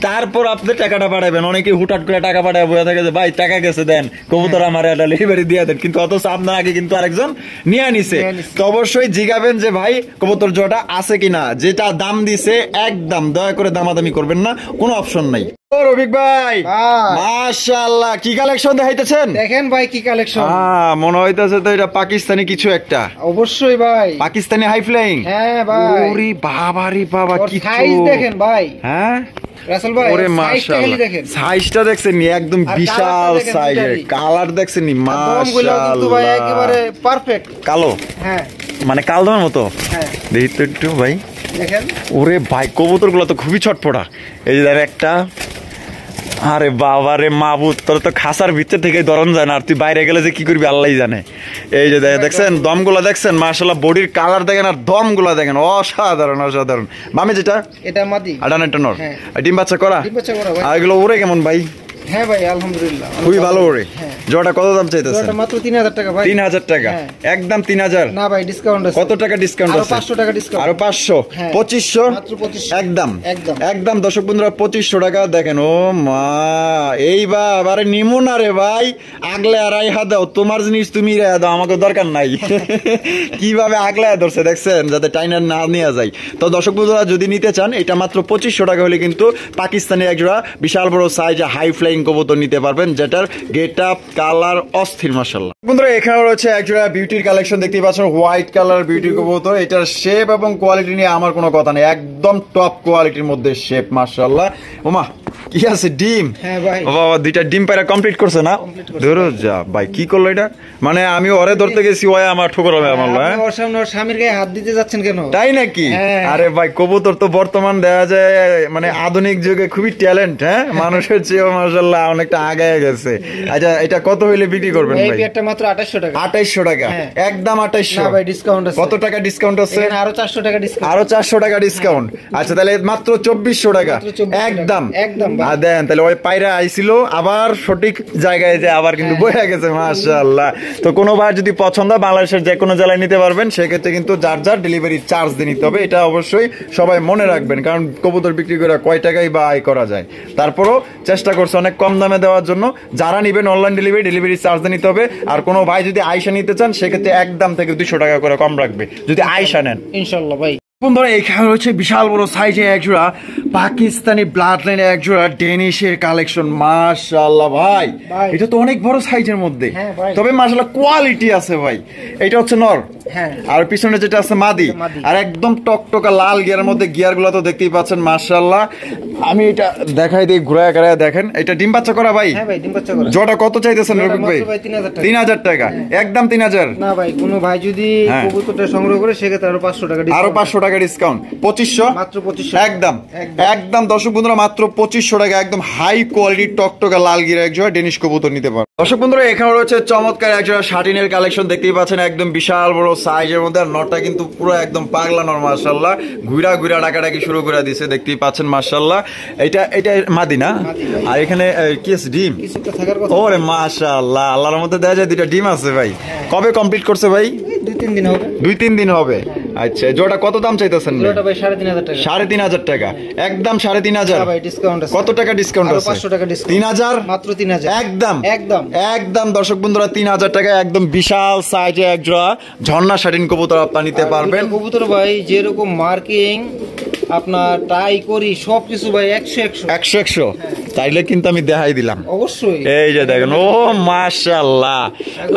তারপর আপনি টাকাটা পাঠাবেন। অনেকে হুটহাট করে টাকা পাঠায় বলে থাকে যে ভাই টাকা গেছে দেন, কবুতর আমার এটা ডেলিভারি দিয়ে দেন, কিন্তু অথচ আপনার আগে কিন্তু আরেকজন নিয়ে নিছে। তো অবশ্যই জিগাবেন যে ভাই কবুতর জোড়াটা আছে কিনা। যেটা দাম দিছে একদম দয়া করে দামাদামি করবেন না, কোনো অপশন নাই। রফিক ভাই মাশাআল্লাহ কি কালেকশন দেখাইতেছেন? দেখেন ভাই কি কালেকশন। মনে হইতেছে তো এটা পাকিস্তানি কিছু একটা। অবশ্যই ভাই পাকিস্তানি হাই ফ্লাইং। হ্যাঁ ভাই। ওরে বাবা রে বাবা কি সাইজ দেখেন ভাই। হ্যাঁ রাসেল ভাই ওরে মাশাআল্লাহ সাইজটা দেখছেন নি? একদম বিশাল সাইজের। কালার দেখছেন নি? মাশাআল্লাহ কিন্তু ভাই একেবারে পারফেক্ট কালো। হ্যাঁ মানে কালদমের মতো। হ্যাঁ দেখি তো একটু ভাই দেখেন। ওরে ভাই কবুতরগুলো তো খুবই ছটফটা। এই যে একটা, আরে বাবা রে মাবুদ, তোর তো খাসার ভিতর থেকে ধরন যায় না, আর তুই বাইরে গেলে যে কি করবি আল্লাহই জানে। এই যে দেখছেন দমগুলা দেখছেন মাশাআল্লাহ, বডির কালার দেখেন আর দমগুলা দেখেন অসাধারণ অসাধারণ। মামে যেটা এটা মাদি, আডান একটা নর। ডিম বাচ্চা করা? ডিম বাচ্চা করা ভাই। আর এগুলো ওরে কেমন ভাই? হ্যাঁ ভাই আলহামদুলিল্লাহ খুবই ভালো ওরে। জোড়াটা কত দাম চাইতেছেন? জোড়াটা মাত্র 3000 টাকা ভাই। 3000 টাকা, হ্যাঁ। একদম 3000 না ভাই, ডিসকাউন্ট আছে। কত টাকা ডিসকাউন্ট আরো আছে? 500 টাকা ডিসকাউন্ট। আরো 500, হ্যাঁ। 2500, মাত্র 2500 একদম একদম একদম দর্শক বন্ধুরা 2500 টাকা। দেখেন ও মা, এইবার আরে নিমো না রে ভাই, আগলে আড়াই হাত দাও, তোমার জিনিস তুমি রে দাও, আমাকে দরকার নাই। কিভাবে আগলে ধরছে দেখছেন, যাতে টাইনার না নেওয়া যায়। তো দর্শক বন্ধুরা যদি নিতে চান, এটা মাত্র 2500 টাকা হলে কিন্তু পাকিস্তানি একজোড়া বিশাল বড় সাইজে হাই ফ্লাইং কবুতর নিতে পারবেন, যেটার গেট আপ কালার অস্থির মাশাআল্লাহ। বন্ধুরা এখানে রয়েছে একজোড়া বিউটির কালেকশন, দেখতেই পাচ্ছেন হোয়াইট কালার বিউটি কবুতর। এটার শেপ এবং কোয়ালিটি নিয়ে আমার কোনো কথা নেই, একদম টপ কোয়ালিটির মধ্যে শেপ মাশাআল্লাহ। ওমা কি আছে, ডিম? হ্যাঁ ভাই, বাবা দুইটা ডিম পায়রা কমপ্লিট করছে না? ধরো যা ভাই, কি করলো এটা? মানে আমি ওরে ধরতে গেছি, ওই আমার ঠোকর হবে আমার। হ্যাঁ, ওর সামনে ওর স্বামীর গায়ে হাত দিতে যাচ্ছেন কেন? তাই নাকি? হ্যাঁ। আরে ভাই কবুতর তো বর্তমান দেখা যায় মানে আধুনিক যুগে খুবই ট্যালেন্ট, হ্যাঁ মানুষের চেয়েও মাশাআল্লাহ অনেকটা আগায় গেছে। আচ্ছা এটা কত হইলে বিক্রি করবেন এই ভাই? পেয়ারটা মাত্র 2800 টাকা। 2800 টাকা, হ্যাঁ। একদম 2800। না ভাই, ডিসকাউন্ট আছে। কত টাকা ডিসকাউন্ট আছে? এখানে আরো 400 টাকা ডিসকাউন্ট। আরো 400 টাকা ডিসকাউন্ট। আচ্ছা তাহলে মাত্র 2400 টাকা, মাত্র 2400 টাকা। একদম একদম ভাই। আর দেন তাহলে ওই পায়রা আইছিল আবার সঠিক জায়গায় যে আবার কিন্তু বয়ে গেছে মাশাআল্লাহ। তো কোনো ভাই যদি পছন্দ হয় বাংলাদেশের যে কোনো জেলায় নিতে পারবেন, সেক্ষেত্রে কিন্তু যার যার ডেলিভারি চার্জ দিয়ে নিতে হবে, এটা অবশ্যই সবাই মনে রাখবেন, কারণ কবুতর বিক্রি করে কয় টাকাই বা আয় করা যায়। তারপরও চেষ্টা করছে অনেক কম দামে দেওয়ার জন্য। যারা নিবেন অনলাইন ডেলিভারি চার্জ দিয়ে নিতে হবে। আর কোনো ভাই যদি আয়সা নিতে চান, সেক্ষেত্রে একদম থেকে 200 টাকা করে কম রাখবে যদি আয়সা নেন ইনশাআল্লাহ ভাই। বন্ধুরা এখানে হচ্ছে বিশাল বড় সাইজে একজোড়া পাকিস্তানি ব্লাড লাইনের একজোড়া ডেনিশের কালেকশন মাশাআল্লাহ ভাই, এটা তো অনেক বড় সাইজের মধ্যে। হ্যাঁ ভাই। তবে মাশাআল্লাহ কোয়ালিটি আছে ভাই। এটা হচ্ছে নর, হ্যাঁ, আর পিছনে যেটা আছে মাদি, আর একদম টকটকা লাল গিয়ারের মধ্যে। গিয়ার গুলো তো দেখতেই পাচ্ছেন মাশাআল্লাহ। আমি এটা দেখাই দিই, ঘুরায় ঘুরায় দেখেন। এটা ডিম বাচ্চা করা ভাই? হ্যাঁ ভাই, ডিম বাচ্চা করা। জোড়া কত চাইতেছেন রফিক ভাই? 3000 টাকা, একদম 3000। না ভাই, কোনো ভাই যদি কবুতরটা সংগ্রহ করে সেক্ষেত্রে আরো 500 টাকা ডিসকাউন্ট। আরো 500 টাকা ডিসকাউন্ট, 2500, মাত্র 2500 একদম একদম দর্শক বন্ধুরা মাত্র 2500 টাকা, একদম হাই কোয়ালিটি টকটকা লাল গিরা একজোড়া ডেনিশ কবুতর নিতে পারেন। দর্শক বন্ধুরা এখানে রয়েছে চমৎকার একজোড়া শাটিনের কালেকশন, দেখতেই পাচ্ছেন একদম বিশাল বড় সাইজের মধ্যে। আর নটটা কিন্তু পুরো একদম পাগলা নর মাশাআল্লাহ, ঘুরা ঘুরা ডাকাডাকি শুরু করে দিছে, দেখতেই পাচ্ছেন মাশাআল্লাহ। এটা এটা মাদি না? আর এখানে কি আছে, ডিম? কিছুটা থাকার কথা। ওরে মাশাআল্লাহ, আল্লাহর মধ্যে দেখা যায় দুইটা ডিম আছে ভাই। কবে কমপ্লিট করছে ভাই? 2-3 দিন হবে। 2-3 দিন হবে। আচ্ছা জোড়া কত দাম চাইতেছেন? জোড়াটা ভাই 3500 টাকা। 3500 টাকা, একদম 3500। ভাই ডিসকাউন্ট আছে। কত টাকা ডিসকাউন্ট আরো আছে? 500 টাকা ডিসকাউন্ট। 3000, মাত্র 3000, একদম একদম একদম দর্শক বন্ধুরা 3000 টাকা, একদম বিশাল সাইজে এক জোড়া ঝর্ণা শাটিন কবুতর আপনারা নিতে পারবেন। কবুতর ভাই যেরকম মার্কিং আপনার টাই করি সবকিছু ভাই 100 তাইলে কিন্তু আমি দেখাই দিলাম অবশ্যই। এই যে দেখেন, ও মাশাআল্লাহ।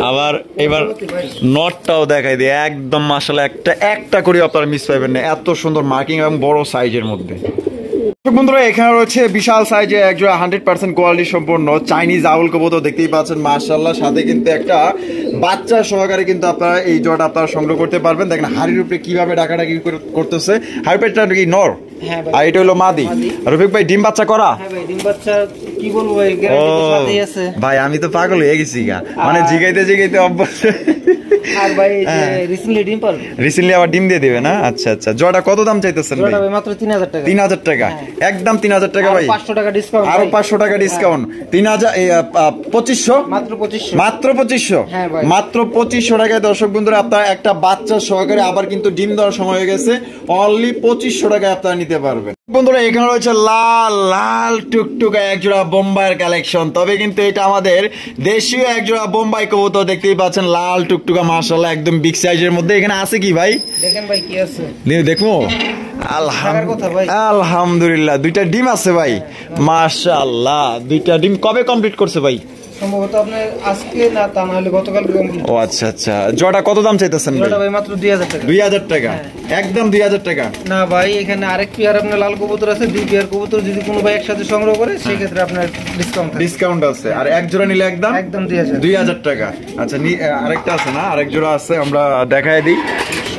আবার এবার নটটাও দেখাই দিই, একদম মাশাআল্লাহ, একটা করে আপনারা মিস পাইবেন না, এত সুন্দর মার্কিং এবং বড় সাইজের মধ্যে। বন্ধুরা এখানে রয়েছে বিশাল সাইজে একজোড়া 100% কোয়ালিটি সম্পন্ন চাইনিজ আউল কবুতর, দেখতেই পাচ্ছেন মাশাআল্লাহ। সাথে কিন্তু একটা বাচ্চা সহকারে কিন্তু আপনারা এই জোড়াটা আপনারা সংগ্রহ করতে পারবেন। দেখেন হাড়ির উপরে কিভাবে ডাকাডাকি করতেছে। হাড়িটা কি নর? হ্যাঁ ভাই। আর এটা হলো মাদি। রফিক ভাই ডিম বাচ্চা করা? হ্যাঁ ভাই, ডিম বাচ্চা কি বলবো ভাই, গ্যারান্টি তো সাথেই আছে ভাই। আমি তো পাগল হয়ে গেছি গা, মানে জিগাইতে অভ্যাস। আর ভাই রিসেন্টলি ডিম পারবে, রিসেন্টলি আবার ডিম দিয়ে দিবে না? আচ্ছা আচ্ছা, জোড়া কত দাম চাইতেছেন ভাই? জোড়া ভাই মাত্র 3000 টাকা। 3000 টাকা, একদম 3000 টাকা ভাই। 500 টাকা ডিসকাউন্ট, আরো 500 টাকা ডিসকাউন্ট। 3000 2500, মাত্র 2500, মাত্র 2500, হ্যাঁ ভাই। মাত্র 2500 টাকায় দর্শক বন্ধুরা আপনারা একটা বাচ্চা সহকারে, আবার কিন্তু ডিম দেওয়ার সময় হয়ে গেছে, অনলি 2500 টাকায় আপনারা নিতে পারবেন। বন্ধুরা এখানে রয়েছে লাল লাল টুকটুকা একজোড়া বোম্বাইয়ের কালেকশন। তবে কিন্তু এটা আমাদের দেশীয় একজোড়া বোম্বাই কবুতর, দেখতেই পাচ্ছেন লাল টুকটুকা মাশাআল্লাহ, একদম বিগ সাইজের মধ্যে। এখানে আছে কি ভাই? দেখেন ভাই কি আছে, দেখো আলহামদুলিল্লাহ, দুইটা ডিম আছে ভাই মাশাআল্লাহ। দুইটা ডিম কবে কমপ্লিট করছে ভাই? সম্ভবত আপনার আজকে না, তা না হলে গতকাল কমপ্লিট। ও আচ্ছা আচ্ছা, জোড়া কত দাম চাইতেছেন ভাই? জোড়া ভাই মাত্র 2000 টাকা। 2000 টাকা, একদম 2000 টাকা। না ভাই, এখানে আরেক পেয়ার আপনার লাল কবুতর আছে, 2 পেয়ার কবুতর যদি কোনো ভাই একসাথে সংগ্রহ করে সেই ক্ষেত্রে আপনার ডিসকাউন্ট আছে। আর এক জোড়া নিলে একদম 2000 টাকা। আচ্ছা আরেকটা আছে না? আরেক জোড়া আছে, আমরা দেখাই দিই।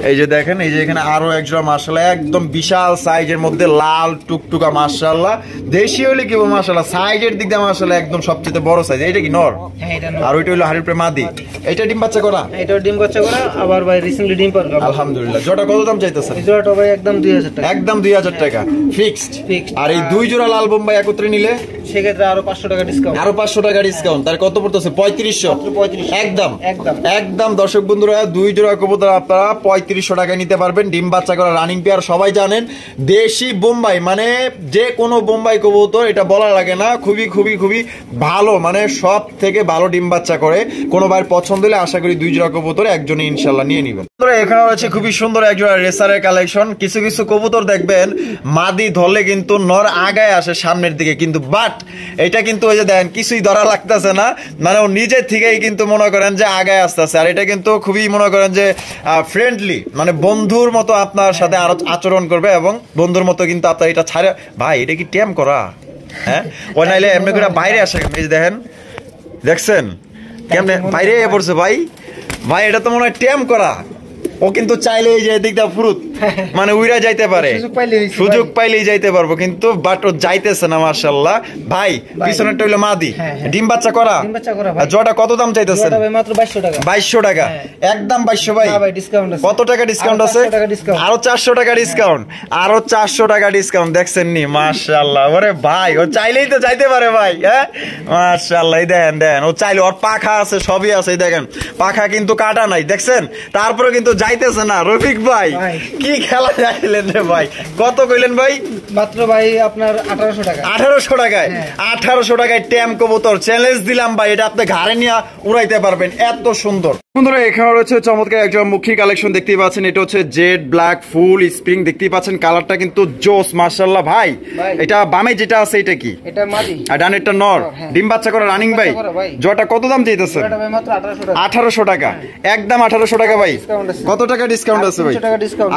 এই যে দেখেন, এই যে এখানে আরো এক জোড়া মাশাআল্লাহ, একদম বিশাল সাইজের মধ্যে লাল টুকটুকা মাশাআল্লাহ। দেশি হলে কি মাশাআল্লাহ, সাইজের দিক দিয়ে মাশাআল্লাহ একদম সবচেয়ে বড় সাইজ। এটা কি নর? হ্যাঁ এটা নর। আর ওইটা হলো হাড়ির উপরে মাদি। এটা ডিম বাচ্চা করা? এটাও ডিম বাচ্চা করা, আবার ভাই রিসেন্টলি ডিম পারবে আলহামদুলিল্লাহ। জোড়া কত দাম চাইতেছেন? এই জোড়াটা ভাই একদম 2000 টাকা, একদম 2000 টাকা ফিক্সড। আর এই দুই জোড়া লাল বোম্বাই একত্রে নিলে সেক্ষেত্রে আরো 500 টাকা ডিসকাউন্ট। আরো 500 টাকা ডিসকাউন্ট, তার কত পড়তেছে? 3500। একদম একদম দর্শক বন্ধুরা, 2 জোড়া কবুতর আপনারা 3500 টাকায় নিতে পারবেন। ডিম বাচ্চা করা রানিং পেয়ার, সবাই জানেন দেশি বোম্বাই, মানে যে কোনো বোম্বাই কবুতর, এটা বলা লাগে না, খুবই খুবই খুবই ভালো, মানে সব থেকে ভালো ডিম বাচ্চা করে। কোনো ভাইয়ের পছন্দ হলে আশা করি 2 জোড়া কবুতর একজনই ইনশাল্লাহ নিয়ে নেবেন। এখানে রয়েছে খুবই সুন্দর এক জোড়া রেসারের কালেকশন। কিছু কিছু কবুতর দেখবেন মাদি ধরলে কিন্তু নর আগায় আসে সামনের দিকে, কিন্তু বাট এটা কিন্তু ওই যে দেখেন কিছুই ধরা লাগতেছে না, মানে ও নিজের থেকেই কিন্তু মনে করেন যে আগায় আসতেছে। আর এটা কিন্তু খুবই মনে করেন যে ফ্রেন্ডলি, মানে বন্ধুর মতো আপনার সাথে আরো আচরণ করবে এবং বন্ধুর মতো কিন্তু আপনার এটা ছাড়ে। ভাই এটা কি টেম করা? হ্যাঁ, ও নাইলে এমনি করে বাইরে আসে। এই যে দেখেন, দেখছেন কেমনে বাইরে পড়ছে ভাই। ভাই এটা তো মনে হয় টেম করা। ও কিন্তু চাইলে এই যে এদিকটা ফুরুত মানে উইরা যাইতে পারে, সুযোগ পাইলেই যাইতে পারবো, কিন্তু বাট ও যাইতেছে না। মাশাআল্লাহ ভাই, পিছনেরটা হইলো মাদি, ডিম বাচ্চা করা। আর জোড়াটা কত দাম চাইতেছেন? মাত্র 2200 টাকা। 2200 টাকা, একদম 2200 ভাই। কত টাকা ডিসকাউন্ট আছে? আরো 400 টাকা ডিসকাউন্ট, আরো 400 টাকা ডিসকাউন্ট। দেখছেন নি? মাশাআল্লাহ, ওরে ভাই ও চাইলেই তো যাইতে পারে ভাই। হ্যাঁ মাশাআল্লাহ, এই দেখেন দেখেন, ও চাইলে, ওর পাখা আছে, সবই আছে, দেখেন পাখা কিন্তু কাটা নাই, দেখছেন, তারপরে কিন্তু যাইতেছে না। রফিক ভাই কি খেলা যাইলেন রে ভাই? কত কইলেন ভাই? মাত্র ভাই আপনার 1800 টাকা। 1800 টাকায়? 1800 টাকায় ট্যাম কবুতর চ্যালেঞ্জ দিলাম ভাই, এটা আপনি ঘাড়ে নিয়ে উড়াইতে পারবেন, এত সুন্দর। বন্ধুরা এখানে রয়েছে চমৎকার একজন মুখী কালেকশন দেখতেই পাচ্ছেন। এটা হচ্ছে জেড ব্ল্যাক ফুল স্প্রিং, দেখতেই পাচ্ছেন কালারটা কিন্তু জোস মাশাআল্লাহ ভাই। এটা বামে যেটা আছে এটা কি? এটা মাদি আর ডানেরটা নর। ডিম বাচ্চা করা রানিং ভাই। জোড়াটা কত দাম চাইতেছেন? এটা ভাই মাত্র 1800 টাকা। 1800 টাকা, একদম 1800 টাকা ভাই। কত টাকা ডিসকাউন্ট আছে ভাই?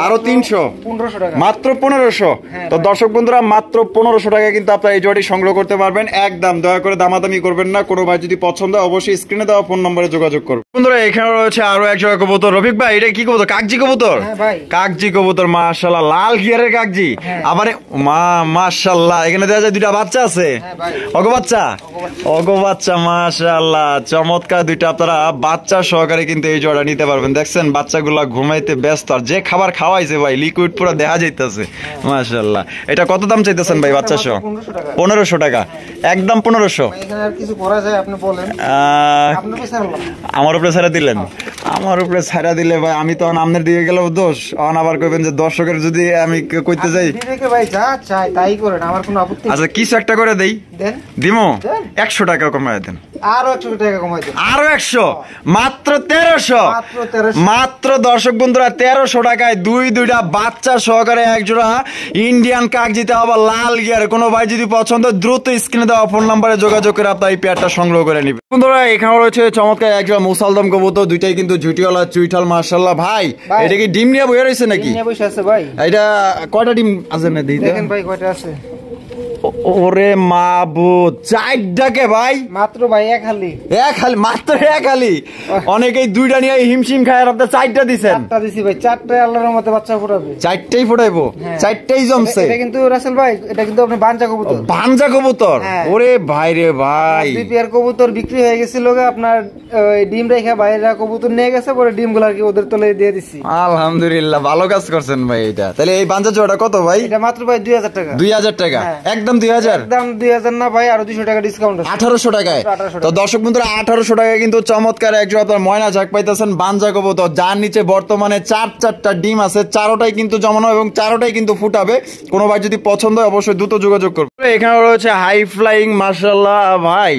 আরো 300, 1500 টাকা, মাত্র 1500। তো দর্শক বন্ধুরা মাত্র 1500 টাকা কিন্তু আপনারা এই জোড়াটি সংগ্রহ করতে পারবেন। একদম দয়া করে দামাদামি করবেন না, কোনো ভাই যদি পছন্দ হয় অবশ্যই স্ক্রিনে দেওয়া ফোন নম্বরে যোগাযোগ করুন। বন্ধুরা এখানে রয়েছে আরো এক জোড়া কবুতর। রফিক ভাই এটা কি কবুতর? কাগজি কবুতর? কাগজি কবুতর মাশাআল্লাহ, লাল গিয়ারের কাগজি। আবার মাশাআল্লাহ এখানে দেখা যায় দুইটা বাচ্চা আছে। অগো বাচ্চা, অগো বাচ্চা মাশাআল্লাহ, চমৎকার দুইটা আপনারা বাচ্চা সহকারে কিন্তু এই জোড়া নিতে পারবেন। দেখছেন বাচ্চাগুলা ঘুমাইতে ব্যস্ত, আর যে খাবার খাওয়াইছে ভাই লিকুইড পুরো দেখা যাইতেছে মাশাআল্লাহ। এটা কত দাম চাইতেছেন ভাই বাচ্চা সহ? 1500 টাকা, একদম 1500। এখানে আর কিছু করা যায় আপনি বলেন? আমার উপরে ছাড়া দিলেন? আমার উপরে ছাড়া দিলে ভাই আমি তো আমনের দিকে গেল দোষ, অন আবার কইবেন যে দর্শকের যদি আমি কইতে যাই ভাই যা চাই তাই করেন, আমার কোনো আপত্তি। আচ্ছা কিছু একটা করে দেই, দেন দিমো। 100 টাকা কমায় দেন, আরো 100 টাকা কমায় দেন, আরো 100, মাত্র 1300। মাত্র দর্শক বন্ধুরা 1300 টাকায় দুইটা বাচ্চা সহকারে এক জোড়া ইন্ডিয়ান কাগজিতে আবার লাল গিয়ার। কোনো ভাই যদি পছন্দ দ্রুত স্ক্রিনে দেওয়া ফোন নম্বরে যোগাযোগ করে আপনার এই পেয়ারটা সংগ্রহ করে নিবেন। বন্ধুরা এখানে রয়েছে চমৎকার এক জোড়া মুসালদম কবুতর, দুইটাই কিন্তু ঝুটিওয়ালা চুইঠাল মাশাআল্লাহ। ভাই এটা কি ডিম নিয়ে বইয়া রয়েছে নাকি? নিয়ে বসে আছে ভাই। এটা কয়টা ডিম আছে না দেখেন ভাই কয়টা আছে? ওরে মাবুদ, 4টাকে ভাই, মাত্র ভাই এক হালি, মাত্র এক হালি। অনেকেই দুইটা নিয়ে হিমশিম খায়, আর আপনি 4টা দিছেন। 4টা দিছি ভাই, 4টায় আল্লাহর রহমতে বাচ্চা ফুটাবে। 4টাই ফুটাইবো, 4টাই জমছে। এটা কিন্তু রাসেল ভাই, এটা কিন্তু আপনি বানজা কবুতর। বানজা কবুতর? ওরে ভাই রে ভাই, দুই পেয়ার কবুতর বিক্রি হয়ে গেছিল, আপনার ডিম রেখা বাইরা কবুতর নিয়ে গেছে, পরে ডিম গুলা কি ওদের তলে দিয়ে দিছি। আলহামদুলিল্লাহ, ভালো কাজ করছেন ভাই। এটা তাহলে এই বানজা জোড়াটা কত ভাই? এটা মাত্র ভাই 2000 টাকা। 2000 টাকা, একদম 2000, একদম 2000 না ভাই, আরো 200 টাকা ডিসকাউন্ট আছে। 1800 টাকায়। তো দর্শক বন্ধুরা 1800 টাকায় কিন্তু চমৎকার এক জোড়া আপনার ময়না ঝাঁক পাইতেছেন বানজা কবুতর, যার নিচে বর্তমানে 4টা ডিম আছে, 4টাই কিন্তু জমানো এবং 4টাই কিন্তু ফুটাবে। কোনো ভাই যদি পছন্দ হয় অবশ্যই দ্রুত যোগাযোগ করবে। এখানে রয়েছে হাই ফ্লাইং মাশাআল্লাহ ভাই,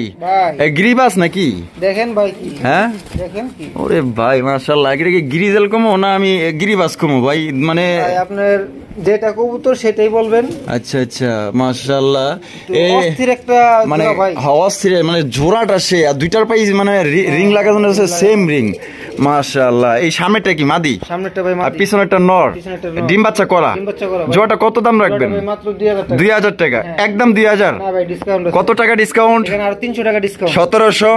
গিরিবাস নাকি? দেখেন ভাই কি, হ্যাঁ দেখেন কি, ওরে ভাই মাশাআল্লাহ। এটা কি গিরিজেল কমো না আমি গিরিবাস কমো ভাই? মানে আপনার যেটা কবুতর সেটাই বলবেন। আচ্ছা আচ্ছা মাশাআল্লাহ, অস্থির একটা মানে অস্থির, মানে জোড়াটা সে, আর দুইটার পাই মানে রিং লাগানো আছে, সেম রিং মাশাআল্লাহ। এই সামনেটা কি মাদি? সামনেরটা ভাই মাদি, আর পিছনেরটা নর। ডিম বাচ্চা করা। জোড়াটা কত দাম রাখবেন? মাত্র 2000 টাকা। 2000 টাকা, একদম 2000। না ভাই ডিসকাউন্ট আছে। কত টাকা ডিসকাউন্ট? এখানে আর 300 টাকা ডিসকাউন্ট। 1700,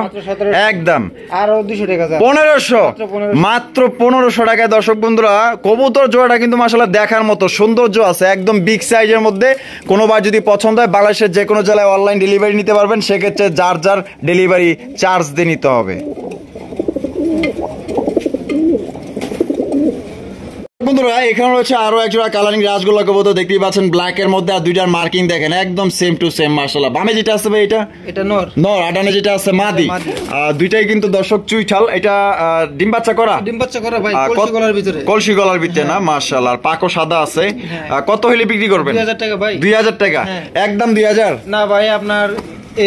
একদম আরো 200 টাকা, 1500, মাত্র 1500 টাকায়। দর্শক বন্ধুরা কবুতর জোড়াটা কিন্তু মাশাআল্লাহ দেখার মতো সৌন্দর্য আছে, একদম বিগ সাইজের মধ্যে। কোনো বার যদি পছন্দ হয় বাংলাদেশের যে কোনো জেলায় অনলাইন ডেলিভারি নিতে পারবেন, সেক্ষেত্রে যার যার ডেলিভারি চার্জ দিয়ে নিতে হবে। বন্ধুরা এখানে রয়েছে আরো এক জোড়া কালারিং রাজগোল্লা কবুতর দেখতেই পাচ্ছেন, ব্ল্যাক এর মধ্যে আর দুইটার মার্কিং দেখেন একদম সেম টু সেম মাশাআল্লাহ। বামে যেটা আছে ভাই এটা নর, আর ডানে যেটা আছে মাদি। দুইটাই কিন্তু দর্শক চুইঠাল। এটা ডিম বাচ্চা করা ভাই, কলসি গলার ভিতরে না মাশাআল্লাহ। আর পাকও সাদা আছে। কত হইলে বিক্রি করবেন? 2000 টাকা ভাই। 2000 টাকা একদম 2000 না ভাই, আপনার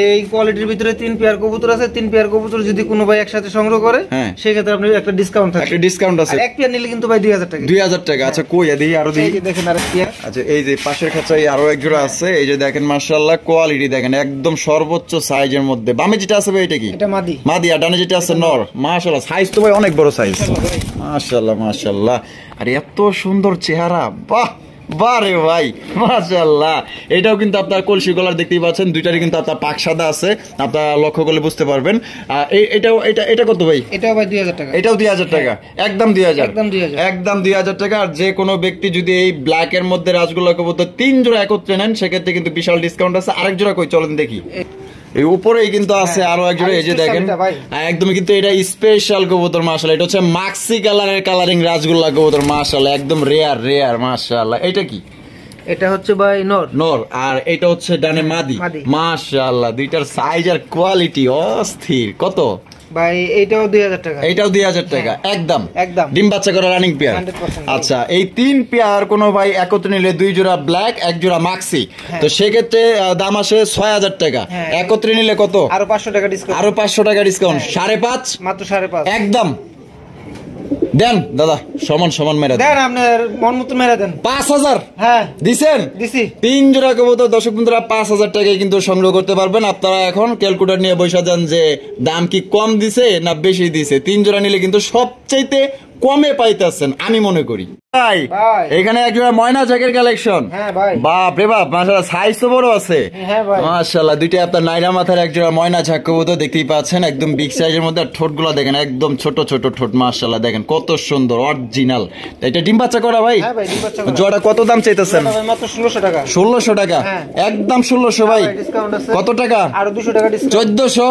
এই কোয়ালিটির ভিতরে 3 পেয়ার কবুতর আছে। 3 পেয়ার কবুতর যদি কোনো ভাই একসাথে সংগ্রহ করে সেই ক্ষেত্রে আপনি একটা ডিসকাউন্ট থাকে। একটা ডিসকাউন্ট আছে। এক পেয়ার নিলে কিন্তু ভাই 2000 টাকা। 2000 টাকা। আচ্ছা কই দেখি আরো দেখি। এই যে দেখেন আরেক পেয়ার। আচ্ছা এই যে পাশের খাঁচায় আরো এক জোড়া আছে। এই যে দেখেন মাশাআল্লাহ কোয়ালিটি দেখেন একদম সর্বোচ্চ সাইজের মধ্যে। বামে যেটা আছে ভাই এটা কি? এটা মাদি। আর ডানে যেটা আছে নর। মাশাআল্লাহ সাইজ তো ভাই অনেক বড় সাইজ। মাশাআল্লাহ। আর এত সুন্দর চেহারা, বাহ বারে ভাই মাশাআল্লাহ। এটাও কিন্তু আপনার কলসি গলার দেখতেই পাচ্ছেন। দুইটারই কিন্তু আপনার পাক সাদা আছে, আপনারা লক্ষ্য করলে বুঝতে পারবেন। এটা কত ভাই? এটাও ভাই 2000 টাকা। এটাও 2000 টাকা একদম 2000 একদম 2000 টাকা। আর যে কোনো ব্যক্তি যদি এই ব্ল্যাক এর মধ্যে রাজগোল্লা কবুতর 3 জোড়া একত্রে নেন সেক্ষেত্রে কিন্তু বিশাল ডিসকাউন্ট আছে। আরেক জোড়া কই চলেন দেখি। এই উপরেই কিন্তু আছে আরো এক জোড়া। এই যে দেখেন একদম কিন্তু এটা স্পেশাল কবুতর মাশাআল্লাহ। এটা হচ্ছে মাক্সি কালারের কালারিং রাজগোল্লা কবুতর মাশাআল্লাহ, একদম রেয়ার মাশাআল্লাহ। এটা কি? এটা হচ্ছে ভাই নর। আর এটা হচ্ছে ডানে মাদি। মাশাআল্লাহ দুইটার সাইজ আর কোয়ালিটি অস্থির। কত ভাই? এটাও 2000 টাকা। এটাও 2000 টাকা একদম ডিম বাচ্চা করা রানিং পেয়ার। আচ্ছা এই 3 পেয়ার কোন ভাই একত্রে নিলে 2 জোড়া ব্ল্যাক 1 জোড়া মাক্সি, তো সেক্ষেত্রে দাম আসে 6000 টাকা। একত্রে নিলে কত? আরো 500 টাকা ডিসকাউন্ট। আরো 500 টাকা ডিসকাউন্ট। 5.5 মাত্র 5.5 একদম দেন দাদা। সমান মেরে দেন, আপনার মন মতো মেরে দেন। 5000 দিছি 3 জোড়া কবুতর দর্শক বন্ধুরা 5000 টাকায় কিন্তু সংগ্রহ করতে পারবেন। আপনারা এখন ক্যালকুলেটর নিয়ে বসে যান যে দাম কি কম দিছে না বেশি দিছে। 3 জোড়া নিলে কিন্তু সবচাইতে কমে পাইতেছেন আমি মনে করি। ভাই এখানে এক জোড়া ময়না জ্যাকের কালেকশন। বাপ রে বাপ মাশাআল্লাহ, সাইজ তো বড় আছে মাশাআল্লাহ। দুইটা আপনার নাইরা মাথার এক জোড়া ময়না ঝাক কবুতর দেখতেই পাচ্ছেন, একদম বিগ সাইজের মধ্যে। ঠোঁটগুলো দেখেন একদম ছোট ঠোঁট মাশাআল্লাহ, দেখেন কত সুন্দর অরিজিনাল। এটা ডিম বাচ্চা করা ভাই? জোড়া কত দাম চাইতেছেন? মাত্র 1600 টাকা। 1600 টাকা একদম 1600 ভাই। কত টাকা? আরো 200 টাকা ডিসকাউন্ট। 1400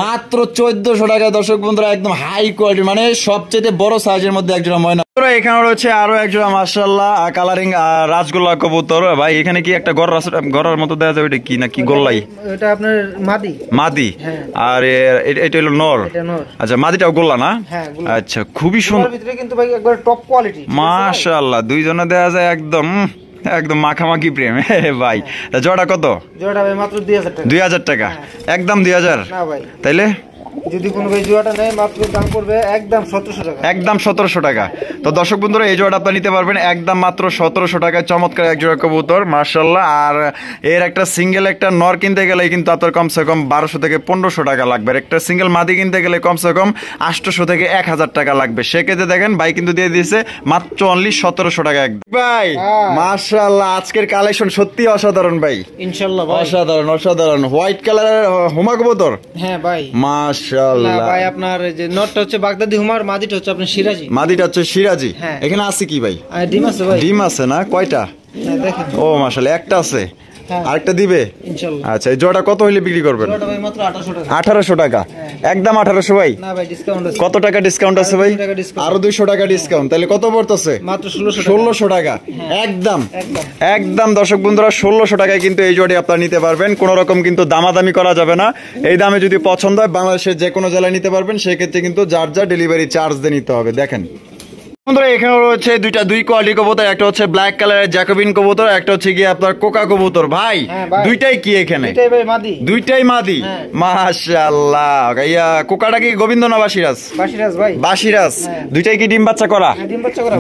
মাত্র 1400 টাকা দর্শক বন্ধুরা, একদম হাই কোয়ালিটি মানে সবচেয়ে বড় সাইজের মধ্যে এক জোড়া ময়না। এখানে রয়েছে আরো এক জোড়া মাশাআল্লাহ কালারিং রাজগোল্লা কবুতর। ভাই এখানে কি একটা গড়ার মতো দেয়া যায়? ওইটা কি না কি গোল্লাই? এটা আপনার মাদি। আর এটা হলো নর। আচ্ছা মাদিটাও গোল্লা না? আচ্ছা খুবই সুন্দর ভিতরে কিন্তু ভাই একবার টপ কোয়ালিটি মাশাআল্লাহ। দুইজনে দেয়া যায় একদম মাখামাখি প্রেম ভাই। জোড়া কত? জোড়া ভাই মাত্র 2000 টাকা। 2000 টাকা একদম 2000 না ভাই। তাইলে যদি কোনো ভাই জোড়াটা নেয় মাত্র দাম পড়বে একদম 1700 টাকা। একদম 1700 টাকা। তো দর্শক বন্ধুরা এই জোড়াটা আপনারা নিতে পারবেন একদম মাত্র 1700 টাকায়। চমৎকার এক জোড়া কবুতর মাশাআল্লাহ। আর এর একটা সিঙ্গেল একটা নর কিনতে গেলে কিন্তু আপনার কমসে কম 1200 থেকে 1500 টাকা লাগবে। একটা সিঙ্গেল মাদি কিনতে গেলে কমসে কম 800 থেকে 1000 টাকা লাগবে। সেক্ষেত্রে দেখেন ভাই কিন্তু দিয়ে দিয়েছে মাত্র অনলি 1700 টাকা। ভাই মাশাআল্লাহ আজকের কালেকশন সত্যি অসাধারণ ভাই। ইনশাআল্লাহ ভাই অসাধারণ হোয়াইট কালারের হুমা কবুতর। হ্যাঁ ভাই মাশাআল্লাহ। ভাই আপনার যে নটটা হচ্ছে বাগদাদি হুমার, মাদিটা হচ্ছে আপনার সিরাজি। মাদিটা হচ্ছে সিরাজি। এখানে আছে কি ভাই? ডিম আছে ভাই। ডিম আছে না? কয়টা? দেখেন ও মাশাআল্লাহ একটা আছে। আরেকটা দিবে ইনশাআল্লাহ। আচ্ছা এই জোড়া কত হইলে বিক্রি করবেন? জোড়াটা ভাই মাত্র 1800 টাকা। 1800 টাকা একদম 1800 ভাই। না ভাই ডিসকাউন্ট আছে। কত টাকা ডিসকাউন্ট আছে ভাই? আরো 200 টাকা ডিসকাউন্ট। তাহলে কত পড়তেছে? মাত্র 1600 টাকা একদম দর্শক বন্ধুরা 1600 টাকায় কিন্তু এই জোড়াটি আপনারা নিতে পারবেন। কোন রকম কিন্তু দামাদামি করা যাবে না। এই দামে যদি পছন্দ হয় বাংলাদেশের যে কোনো জেলায় নিতে পারবেন। সেক্ষেত্রে কিন্তু যার ডেলিভারি চার্জ দিয়ে নিতে হবে। দেখেন বন্ধুরা এখানে রয়েছে দুই কোয়ালিটি কবুতর। একটা হচ্ছে ব্ল্যাক কালারের জ্যাকোবিন কবুতর, একটা হচ্ছে কি আপনার কোকা কবুতর। ভাই দুইটাই কি এখানে? দুইটাই মাদি মাশাআল্লাহ। কোকাটা কি গোবিন্দ না বাসিরাজ? বাসিরাজ। দুইটাই কি ডিম বাচ্চা করা?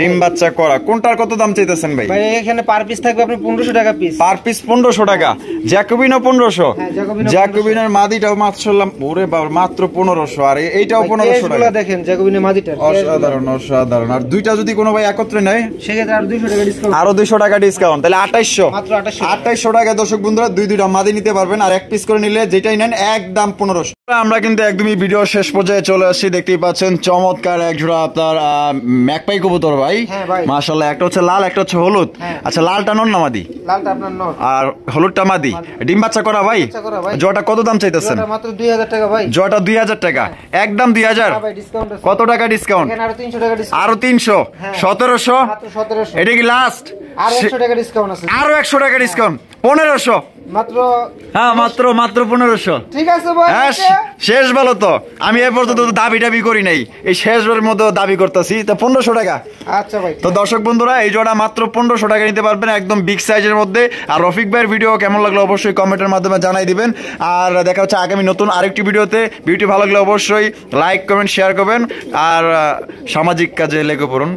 ডিম বাচ্চা করা। কোনটার কত দাম চাইতেছেন ভাই? এখানে পার পিস থাকবে আপনার 1500 টাকা পিস। পার পিস 1500 টাকা। জ্যাকোবিনও 1500। জ্যাকোবিনের মাদিটাও মাশাআল্লাহ ওরে বাবা মাত্র 1500। আর এইটাও 1500 টাকা। দেখেন জ্যাকোবিনের মাদিটা অসাধারণ। আর দুইটা যদি কোনো ভাই একত্রে নেয় সেক্ষেত্রে আরো 200 টাকা ডিসকাউন্ট। আরো 200 টাকা ডিসকাউন্ট। তাহলে 2800 মাত্র 2800 টাকা দর্শক বন্ধুরা দুইটা মাদি নিতে পারবেন। আর এক পিস করে নিলে যেটাই নেন একদম 1500। আমরা কিন্তু একদমই ভিডিও শেষ পর্যায়ে চলে আসছি। দেখতেই পাচ্ছেন চমৎকার এক জোড়া আপনার ম্যাকপাই কবুতর ভাই। মাশাআল্লাহ, একটা হচ্ছে লাল, একটা হচ্ছে হলুদ। আচ্ছা, লালটা নর না মাদি? লালটা আপনার নর আর হলুদটা মাদি। ডিম বাচ্চা করা ভাই? জোড়াটা কত দাম চাইতেছেন? মাত্র 2000 টাকা ভাই। জোড়াটা 2000 টাকা, একদম 2000। কত টাকা ডিসকাউন্ট? আরো 300 টাকা ডিসকাউন্ট। আরো 300, 1700। মাত্র 1700। এটা কি লাস্ট? আরো 100 টাকা ডিসকাউন্ট আছে। আরো 100 টাকা ডিসকাউন্ট, 1500 মাত্র। হ্যাঁ, মাত্র 1500। ঠিক আছে ভাই। হ্যাঁ, শেষ বলো তো। আমি এ পর্যন্ত দাবি টাবি করি নাই, এই শেষবারের মধ্যে দাবি করতেছি। তো 1500 টাকা। আচ্ছা ভাই। তো দর্শক বন্ধুরা, এই জোড়া মাত্র 1500 টাকা নিতে পারবেন, একদম বিগ সাইজের মধ্যে। আর রফিক ভাইয়ের ভিডিও কেমন লাগলো অবশ্যই কমেন্টের মাধ্যমে জানাই দিবেন। আর দেখা হচ্ছে আগামী নতুন আরেকটি ভিডিওতে। ভিডিওটি ভালো লাগলে অবশ্যই লাইক, কমেন্ট, শেয়ার করবেন আর সামাজিক কাজে লেগে পড়ুন।